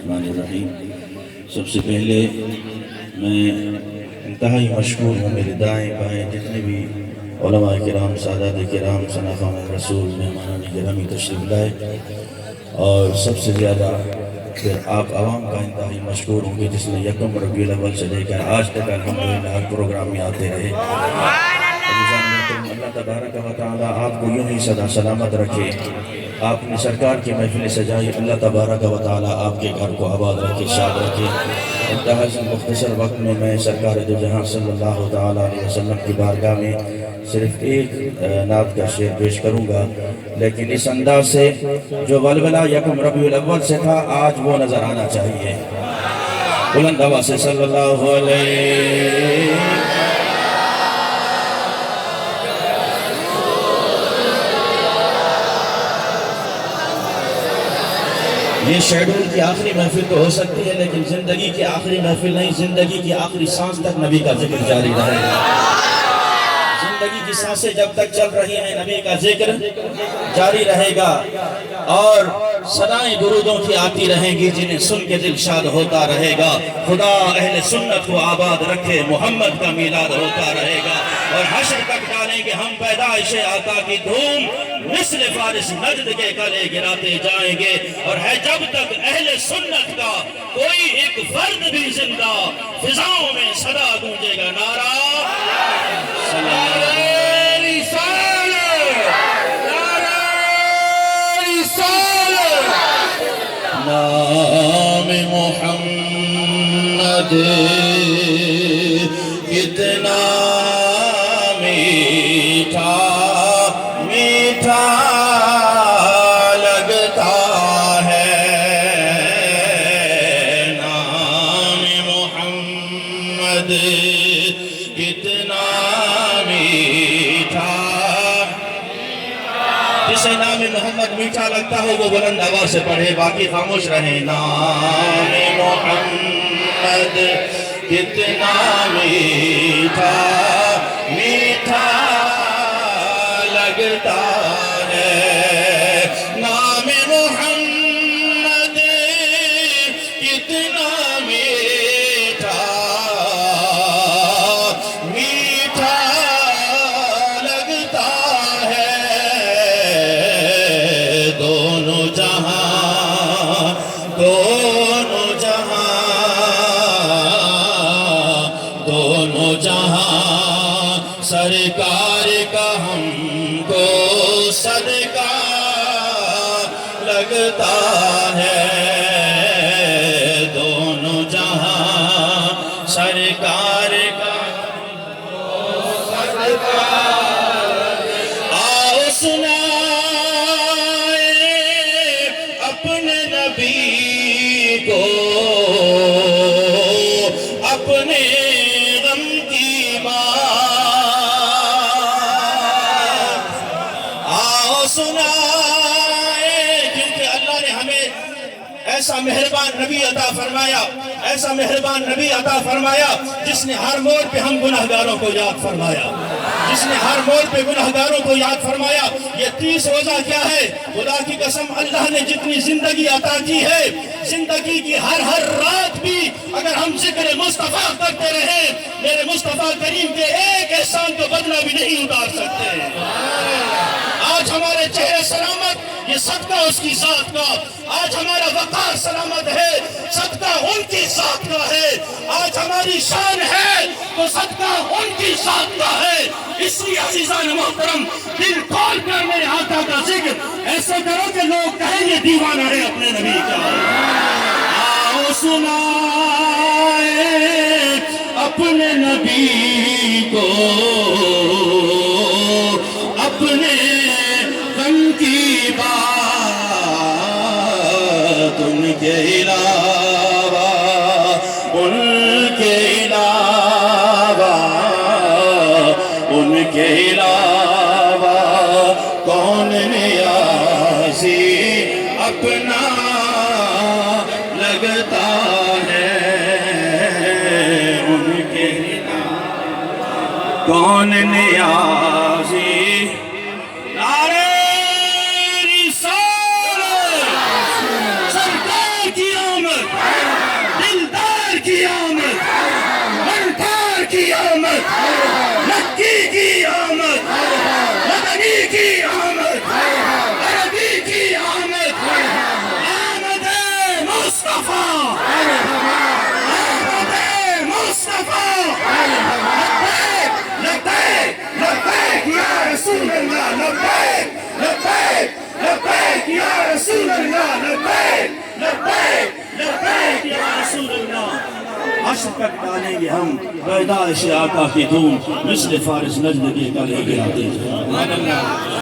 बिस्मिल्लाहिर्रहमानिर्रहीम। सबसे पहले मैं इंतहाई मशकूर हूँ मेरे दाएँ बाएँ जितने भी उलमा किराम, सादात किराम, सनाफ़ान रसूल, मेहमानान गिरामी तशरीफ़ लाए, और सबसे ज़्यादा फिर आप आवाम का इंतहाई मशकूर होंगे जिसने यकम रबीउल अव्वल से लेकर आज तक अल्हम्दुलिल्लाह हर प्रोग्राम में आते रहे। अल्लाह तबारक व तआला आपको यूं ही सदा सलामत रखे। आपने सरकार की महफिल सजाई, अल्लाह तबारक व तआला आपके घर को आबाद रखे, शाद रखे। इंतहा से मुख्तसर वक्त में मैं सरकार दो जहां सल्लल्लाहु तआला अलैहि वसल्लम की बारगाह में सिर्फ एक नात का शेर पेश करूंगा, लेकिन इस अंदाज से जो वलवला यकम रबीउल अव्वल से था आज वो नजर आना चाहिए। बुलंद आवाज़ से सल्लल्लाहु अलैहि। ये शेड्यूल की आखिरी महफिल तो हो सकती है, लेकिन जिंदगी की आखिरी महफिल नहीं, जिंदगी की आखिरी सांस तक नबी का जिक्र जारी रहेगा। जिंदगी की सांसें जब तक चल रही हैं नबी का जिक्र जारी रहेगा, और सदाएं दुरूदों की आती रहेंगी जिन्हें सुन के दिल शाद होता रहेगा। खुदा अहले सुन्नत को आबाद रखे, मोहम्मद का मीलाद होता रहेगा, और हश्र तक डालेंगे हम पैदाइश आका की धूम, मिस्ल फारिस नजद के कले गिराते जाएंगे। और है जब तक अहले सुन्नत का कोई एक फर्द भी जिंदा, फिजाओं में सदा गूंजेगा नारा नाम मोहम्मद कितना मीठा मीठा लगता है, नाम मोहम्मद कितना मीठा। जिसे नाम मोहम्मद मीठा लगता हो वो बुलंद आवाज़ से पढ़े, बाकी खामोश रहे। नाम मोहम्मद कितना मीठा मीठा लगता है, नाम मोहम्मद कितना मीठा मीठा लगता है। दोनों जहां दोनों जहां दोनों जहां सरकार का हमको सदका लगता है। दोनों जहां सरकार का सदका। आओ सुनाए अपने नबी को अपने गम की बात, आओ सुनाए, क्योंकि अल्लाह ने हमें ऐसा मेहरबान नबी अता फरमाया, ऐसा मेहरबान नबी अता फरमाया जिसने हर मोड़ पे हम गुनहगारों को याद फरमाया, जिसने हर मोड़ पे गुनहगारों को याद फरमाया। ये 30 रोजा क्या है, खुदा की कसम अल्लाह ने जितनी जिंदगी अता की है, जिंदगी की हर रात भी अगर हम जिक्र मुस्तफा करते रहे, मेरे मुस्तफा करीम के एक एहसान को बदला भी नहीं उतार सकते। आज हमारे चेहरे सलामत, ये सदका उसकी जात का। आज हमारा वकार सलामत है, सदका उनकी जात का है। आज हमारी शान है तो सदका उनकी जात का है। इसलिए अज़ीज़ान मोहतरम, दिल खोल कर मेरे आका का जिक्र ऐसे करो कि लोग कहेंगे दीवाना है अपने नबी का। आओ सुनाए अपने नबी को अपने गम की बात, उनके अलावा उनके अलावा उनके अलावा कौन नियाज़ी अपना लगता है, उनके कौन नियाज़ी। नारे रिसालत, सरकार की आमद, آمد دلدار کی آمد غرطار کی آمد مکی کی آمد مدنی کی آمد عربی کی آمد آمد مصطفیٰ آمد مصطفیٰ لبیک لبیک لبیک یا رسول اللہ لبیک لبیک لبیک یا رسول اللہ لبیک لبیک لبیک یا رسول اللہ عشر تک ڈالیں گے ہم پیدائش آقا کی دھوم مثل فارس نجد کے گلے گراتے ہیں